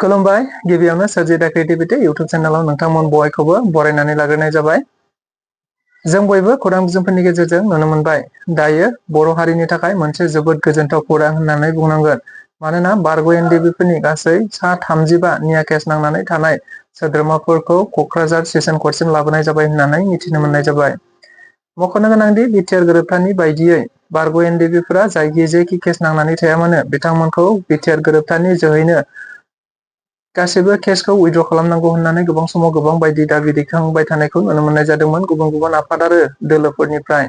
खुलुमबाय गिबियावनो सोरजिदा क्रिएटिभिटी इउट्यूब चेनेलाव नोंथांमोन बयखौबो बरायनानै लाग्रोनाय जाबाय। जों बयबो खौरां बिजोंफोरनि गेजेरजों नुनो मोनबाय दायो बर' हारिनि थाखाय मोनसे जोबोद गोजोनथाव खौरां होननानै बुंनांगोन। मानोना बारग' एनडिबिफोरनि गासै सा 35 निया केस नांनानै थानाय सोद्रोमाफोरखौ क'क्राझार सेसन कर्टसिम लाबोनाय जाबाय होननानै मिथिनो मोननाय जाबाय। मख'नो गोनांदि बिटिआर गोरोबथानि बायदियै बारग' एनडिबिफोरा जायखि जेखि केस नांनानै थाया मानो बिथांमोनखौ बिटिआर गोरोबथानि जोहैनो गासैबो केसखौ उइड्र खालामनांगौ होननानै गोबां समाव गोबां बायदि दाबि दैखांबाय थानायखौ नुनो मोननाय जादोंमोन गुबुन गुबुन आफाद आरो दोलोफोरनिफ्राय।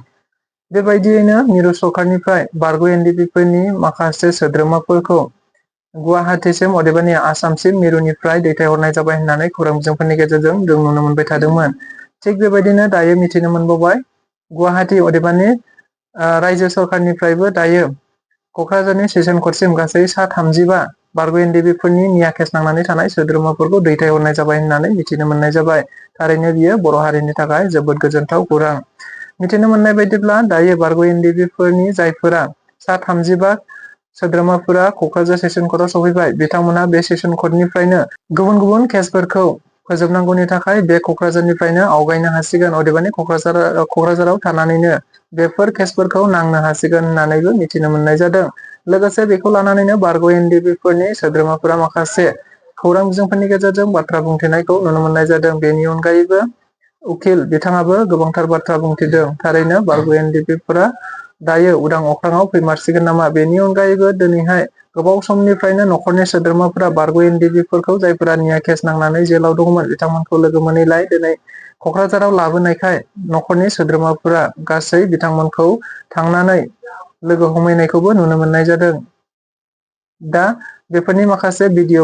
बेबायदियैनो मिरु सरकारनिफ्राय बारग' एनडिबिफोरनि माखासे सोद्रोमाफोरखौ गुवाहाटीसिम अदेबानि आसामसिम मिरुनिफ्राय दैथायहरनाय जाबाय होननानै खौरां बिजोंफोरनि गेजेरजों जों नुनो मोनबाय थादोंमोन। थिग बेबायदिनो दायो मिथिनो मोनबावबाय गुवाहाटी अदेबानि रायजो सरकारनिफ्रायबो दायो क'क्राझारनि सेसन कर्टसिम गासै सा 35 बारग' एनडिबिफोरनि निया केस नांनानै थानाय सोद्रोमाफोरखौ दैथायहरनाय जाबाय होननानै मिथिनो मोननाय जाबाय। थारैनो बियो बर' हारिनि थाखाय जोबोद गोजोनथाव खौरां। मिथिनो मोननाय बायदिब्ला दायो बारग' एनडिबिफोरनि जायफोरा सा 35 सोद्रोमाफोरा क'क्राझार सेसन कर्टआव सफैबाय बिथांमोना बे सेसन कर्टनिफ्रायनो गुबुन गुबुन केसफोरखौ फोजोबनांगौनि थाखाय बे क'क्राझारनिफ्रायनो आवगायनो हासिगोन अदेबानि क'क्राझाराव थानानैनो बेफोर केसफोरखौ नांनो हासिगोन होननानैबो मिथिनो मोननाय जादों। लोगोसे बेखौ लानानैनो बारग' एनडिबिफोरनि सोद्रोमाफोरा माखासे खौरां बिजोंफोरनि गेजेरजों बाथ्रा बुंथिनायखौ नुनो मोननाय जादों। बेनि अनगायैबो उकिल बिथाङाबो गोबांथार बाथ्रा बुंथिदों। थारैनो बारग' एनडिबिफोरा दायो उदां अख्राङाव फैमारसिगोन नामा? बेनि अनगायैबो दिनैहाय गोबाव समनिफ्रायनो न'खरनि सोद्रोमाफोरा बारग' एनडिबिफोरखौ जायफोरा निया केस नांनानै जेलाव दंमोन बिथांमोनखौ लोगो मोनैलाय दिनै क'क्राझाराव लाबोनायखाय न'खरनि सोद्रोमाफोरा गासै बिथांमोनखौ थांनानै लोगो हमहैनायखौबो नुनो मोननाय जादों। दा बेफोरनि माखासे भिडिअ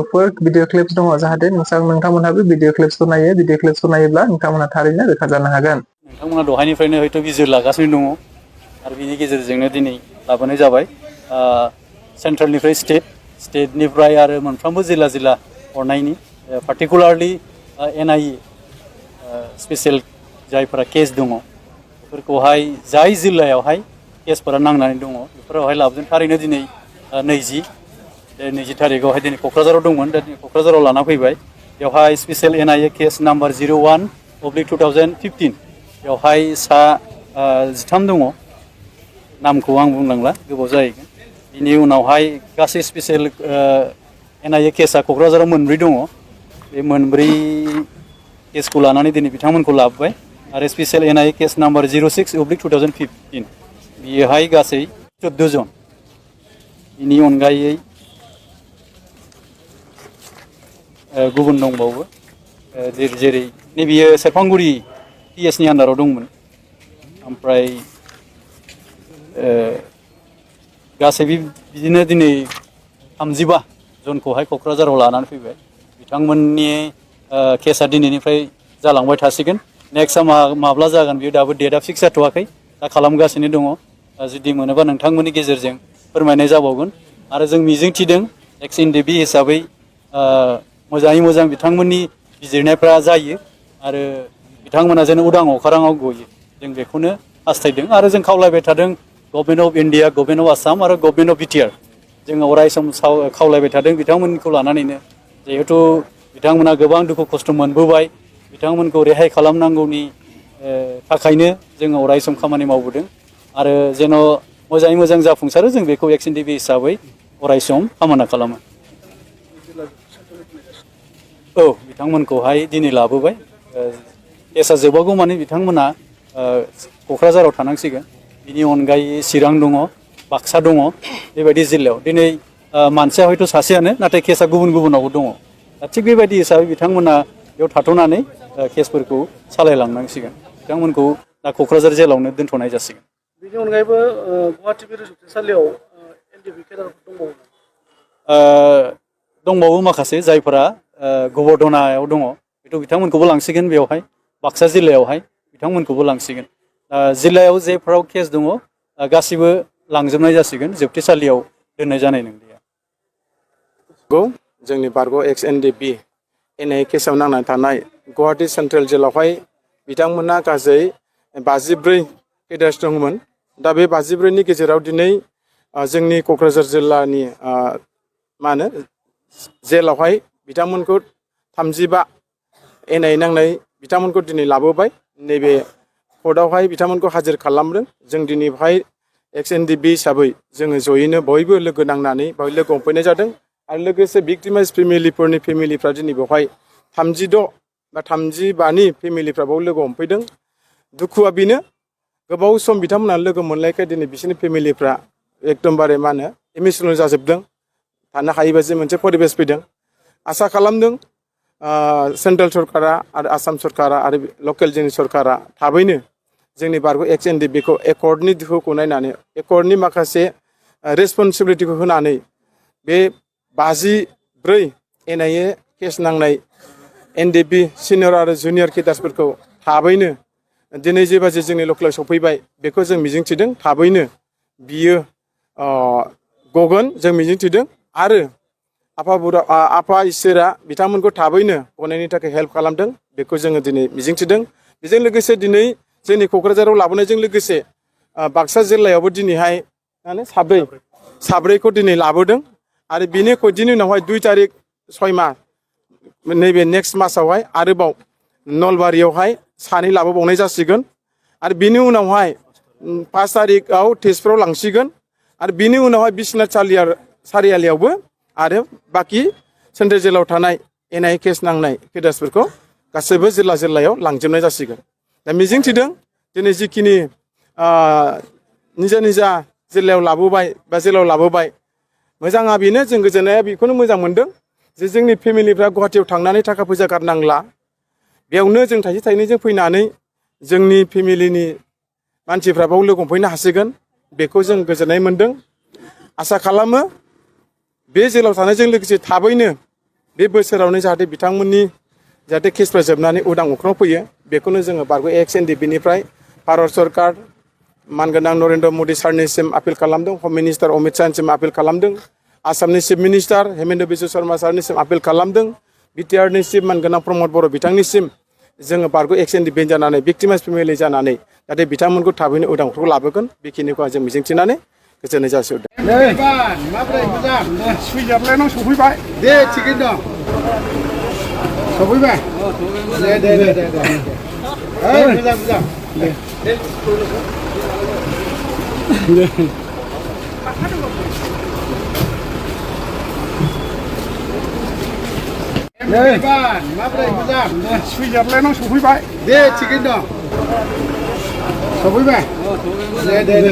क्लिप्स दङ जाहाथे नोंथांमोनहाबो भिडिअ क्लिप्सखौ नायो। भिडिअ क्लिप्सखौ नायोब्ला नोंथांमोनहा थारैनो रोखा जानो हागोन। नोंथांमोना दहायनिफ्रायनो हयथ' बिजिर लागासिनो दङ आरो बिनि गेजेरजोंनो दिनै लाबोनाय जाबाय। सेन्ट्रेलनिफ्राय स्टेटनिफ्राय आरो मोनफ्रोमबो जिल्ला हरनायनि पार्टिकुलारलि NIA स्पेसियेल जायफोरा केस दङ बेफोरखौहाय जाय जिल्लायावहाय केसफोरा नांनानै दङ बेफोरावहाय लाबोदों। थारैनो दिनै 20 थारिखआवहाय दिनै क'क्राझाराव दंमोन दा दिनै क'क्राझाराव लाना फैबाय। बेवहाय स्पेसियेल NIA केस नाम्बार 01/2015 बेवहाय सा 13 दङ। नामखौ आं बुंलांला गोबाव जाहैगोन। बिनि उनावहाय गासै स्पेसियेल NIA केसआ क'क्राझाराव 4 दङ। बे 4 केसखौ लानानै दिनै बिथांमोनखौ लाबोबाय आरो स्पेसियेल NIA केस नाम्बार 06/2015 बियोहाय गासै 14 जन। बिनि अनगायै गुबुन दंबावो जेरै नैबेयो सेरफांगुरि PSनि आन्दाराव दंमोन। ओमफ्राय गासै बिदिनो दिनै 35 जनखौहाय क'क्राझाराव लानानै फैबाय। बिथांमोननि केसआ दिनैनिफ्राय जालांबाय थासिगोन। नेक्स्टआ माब्ला जागोन बेयो दाबो डेटआ फिक्स जाथ'वाखै। दा खालामगासिनो दङ। जुदि मोनोबा नोंथांमोननि गेजेरजों फोरमायनाय जाबावगोन आरो जों मिजिंथिदों एक्स एनडिबि हिसाबै मोजाङै मोजां बिथांमोननि बिजिरनायफ्रा जायो आरो बिथांमोना जेन उदां अख्राङाव गयो जों बेखौनो हास्थायदों आरो जों खावलायबाय थादों government of India, government of Assam आरो गभर्नमेन्ट अफ बिटिआर जोङो अराय सम खावलायबाय थादों बिथांमोनखौ लानानैनो जिहेथु बिथांमोना गोबां दुखु खस्थ' मोनबोबाय। बिथांमोनखौ रेहाय खालामनांगौनि थाखायनो जोङो अराय सम खामानि मावबोदों आरो जेन' मोजाङै मोजां जाफुंसारो जों बेखौ एक्स एनडिबि हिसाबै अराय सम कामना खालामो। औ बिथांमोनखौहाय दिनै लाबोबाय। केसा जोबागौ मानि बिथांमोना क'क्राझाराव थानांसिगोन। बिनि अनगायै चिरां दङ, बाक्सा दङ बेबायदि जिल्लायाव दिनै मानसिया हयथ' सासेयानो नाथाय केसा गुबुन गुबुनावबो दङ। दा थिग बेबायदि हिसाबै बिथांमोना बेयाव थाथ'नानै केसफोरखौ सालायलांनांसिगोन। बिथांमोनखौ दा क'क्राझार जेलावनो दोनथ'नाय जासिगोन। बेनि अनगायैबो गुवाहाटि मिरु जुब्लिसालियाव एनडिएफबि केडारफोर दंबावो। दंबावो माखासे जायफोरा गबर्धनायाव दङ हयथ' बिथांमोनखौबो लांसिगोन बेवहाय बाक्सा जिल्लायावहाय बिथांमोनखौबो लांसिगोन। जिल्लायाव जेफोराव केस दङ गासिबो लांजोबनाय जासिगोन जोबथेसालियाव दोननाय जानाय नंलिया। जोंनि बारग' एक्स एनडिएफबि NIA केसआव नांनानै थानाय गुवाहाटि सेन्ट्रेल जेलावहाय बिथांमोना गासै 54 केडार्स दंमोन। दा बे 54नि गेजेराव दिनै जोंनि क'क्राझार जिल्लानि जेलावहाय बिथांमोनखौ 35 एनआइ नांनाय बिथांमोनखौ दिनै लाबोबाय नैबे कर्टआवहाय बिथांमोनखौ हाजिर खालामदों जों दिनैहाय XNDB हिसाबै जोङो जयैनो बयबो लोगो नांनानै बेवहाय लोगो हमफैनाय जादों आरो लोगोसे भिक्टिमाइज फेमिलिफ्रा दिनै बेवहाय 36 बा 35नि फेमिलिफ्रा बेयाव लोगो हमफैदों दुखुआ बेनो गोबाव सम बिथांमोनहा लोगो मोनलायखाय दिनै बिसोरनि फेमिलिफ्रा एकदमबारे मा होनो इमोसनेल जाजोबदों थानो हायैबायदि मोनसे परिबेस फैदों आसा खालामदों सेन्ट्रेल सरकारा आरो आसाम सरकारा आरो लकेल जोंनि सरकारा थाबैनो जोंनि बारग' XNDBखौ एकर्डनि दोहौखौ नायनानै एकर्डनि माखासे रेसपन्सिबिलिटिखौ होनानै बे 54 NIA केस नांनाय NDB सिनियर आरो जुनियर केडार्सफोरखौ थाबैनो दिनै जेबादि जोंनि लकेलाव सफैबाय बेखौ जों मिजिंथिदों थाबैनो बियो गगोन जों मिजिंथिदों आरो आफा इसोरा बिथांमोनखौ थाबैनो गनायनि थाखाय हेल्प खालामदों बेखौ जोङो दिनै मिजिंथिदों बेजों लोगोसे दिनै जोंनि क'क्राझाराव लाबोनायजों लोगोसे बाक्सा जिल्लायावबो दिनैहाय साब्रैखौ दिनै लाबोदों आरो बिनि उनावहाय 2 तारिख 6 मास नैबे नेक्स्ट मासावहाय आरोबाव नलबारियावहाय 2 लाबोबावनाय जासिगोन आरो बिनि उनावहाय 5 तारिखआव तेजपुराव लांसिगोन आरो बिनि उनावहाय बिश्वनाथ सारियालियावबो आरो बाखि सेन्ट्रेल जेलाव थानाय NIA केस नांनाय केडार्सफोरखौ गासैबो जिल्लायाव लांजोबनाय जासिगोन दा मिजिंथिदों दिनै जिखिनि निजा जिल्लायाव लाबोबाय बा जेलाव लाबोबाय मोजाङा बेनो जों गोजोननाया बेखौनो मोजां मोनदों जे जोंनि फेमिलिफ्रा गुवाहाटियाव थांनानै थाखा फैसा गारनांला बेयावनो जों थाइसे थाइनैजों फैनानै जोंनि फेमिलिनि मानसिफ्रा बाव लोगो हमफैनो हासिगोन बेखौ जों गोजोननाय मोनदों आसा खालामो बे जेलाव थानायजों लोगोसे थाबैनो बे बोसोरावनो जाहाथे बिथांमोननि जाहाथे केसफ्रा जोबनानै उदां अख्राङाव फैयो बेखौनो जोङो बारग' XNDBनिफ्राय भारत सरकार मानगोनां नरेन्द्र मदि सारनिसिम आपिल खालामदों हम मिनिस्टार अमित शाहनिसिम आपिल खालामदों आसामनि चिफ मिनिस्टार हेमेन्त बिश्व शर्मा सारनिसिम आपिल खालामदों BTRनि चिफ मानगोनां प्रमद बर' बिथांनिसिम जोङो बारग' XNDB जानानै भिक्टिमाइज फेमिलि जानानै जाहाथे बिथांमोनखौ थाबैनो उदां अख्राङाव लाबोगोन बेखिनिखौ जों मिजिंथिनानै गोजोननाय जासिहरदों माब्रै मोजां सुइजारलेण्डआव सफैबाय दे थिगैनो दं सफैबाय दे मोजां दे माब्रै मोजां सुइजारलेण्डआव सफैबाय दे थिगैनो दं सफैबाय दे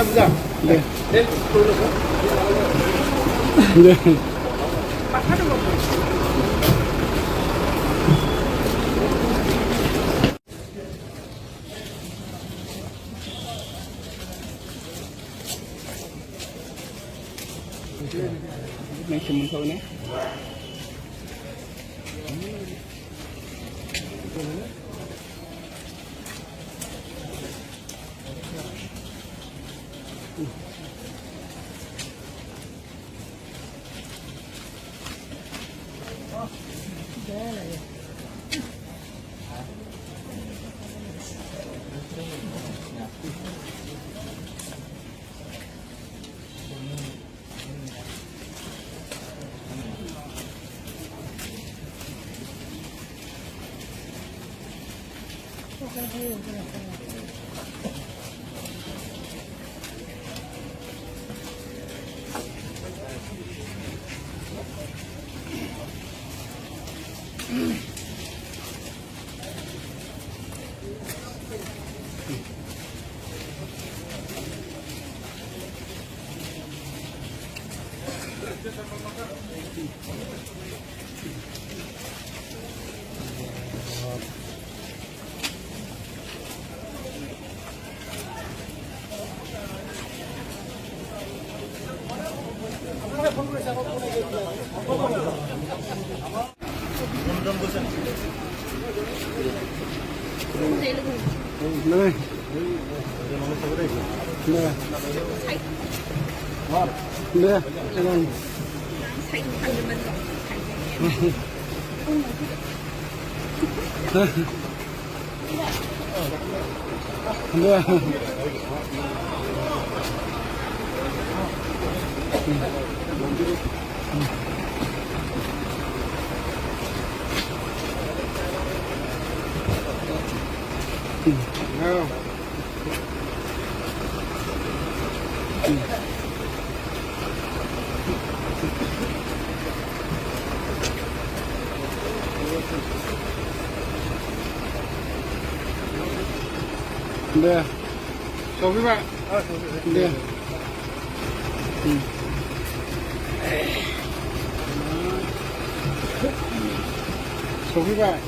मोजां दे दे सफैबाय दे सफैबाय